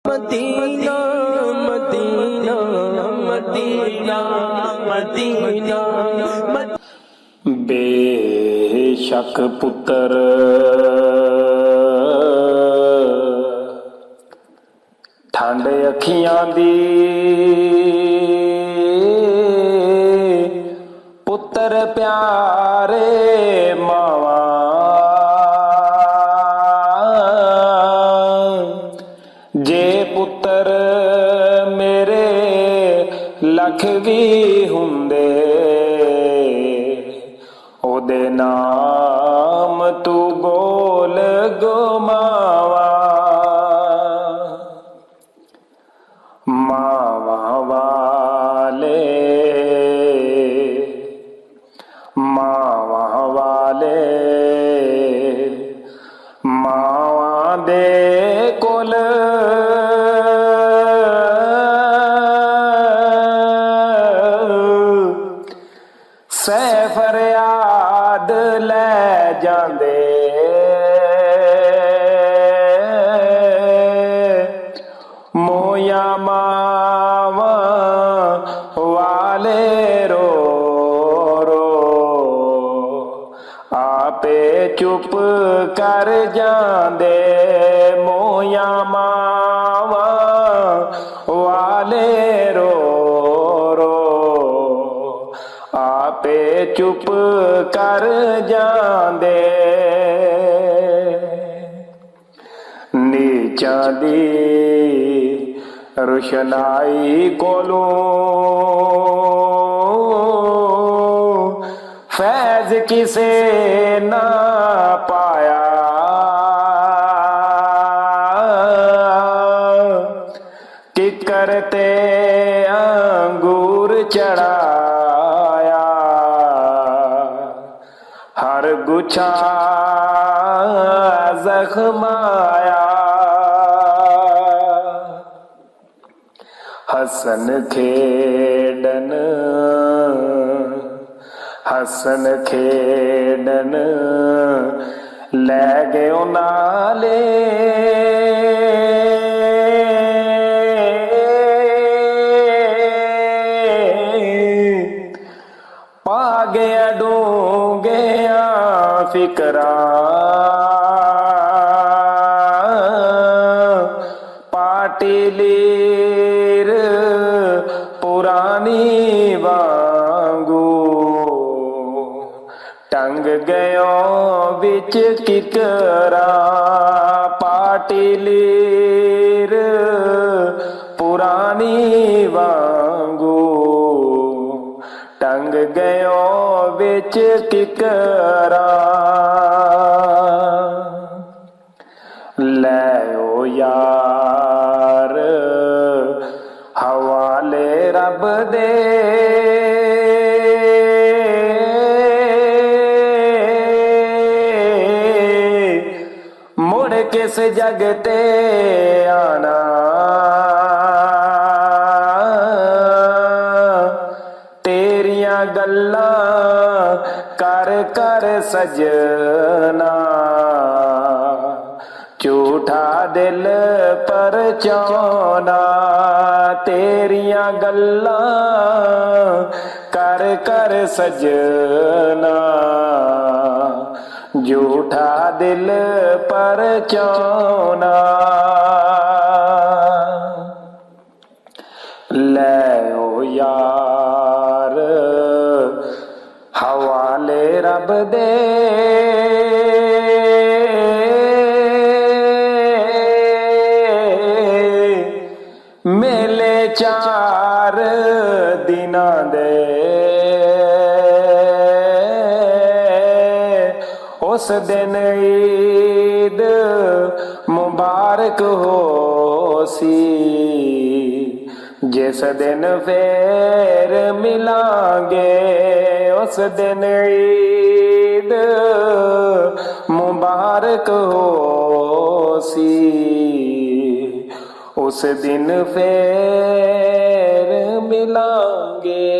Medina Medina Medina Medina बेशक पुत्र ठंड अखियां दी पुत्र प्यारे मावा जे पुत्र मेरे लख भी हुंदे ओदे नाम तू बोल गो मावा मावा वाले मावा दे कोल सै फरियाद लै जांदे मोया मावा वाले रो रो आपे चुप कर जांदे मोया मावा वाले रो रो आपे चुप कर जांदे नीचां दी रोशनाई कोलों फैज किसे ना पाया कि करते अंगूर चढ़ाया हर गुच्छा जख्माया हसन खेडन लै गयो नाले पा गया डूंगिया फिकरा पाटी लीर पुरानी वांगू टंग गयो बिच किकरा पाटी लीर पुरानी वांगू टंग गयो बिच किकरा लै ओ यार हवाले रब दे मुड़ किस जग ते आना तेरियां गल्लां कर कर सजना झूठा दिल पर चौना तेरियां गल्लां कर कर सजना झूठा दिल पर चौना लै ओ यार हवाले रब दे मेले चार दिनां दे उस दिन ईद मुबारक हो सी जिस दिन फेर मिलांगे उस दिन ईद मुबारक हो सी उस दिन फेर मिलांगे।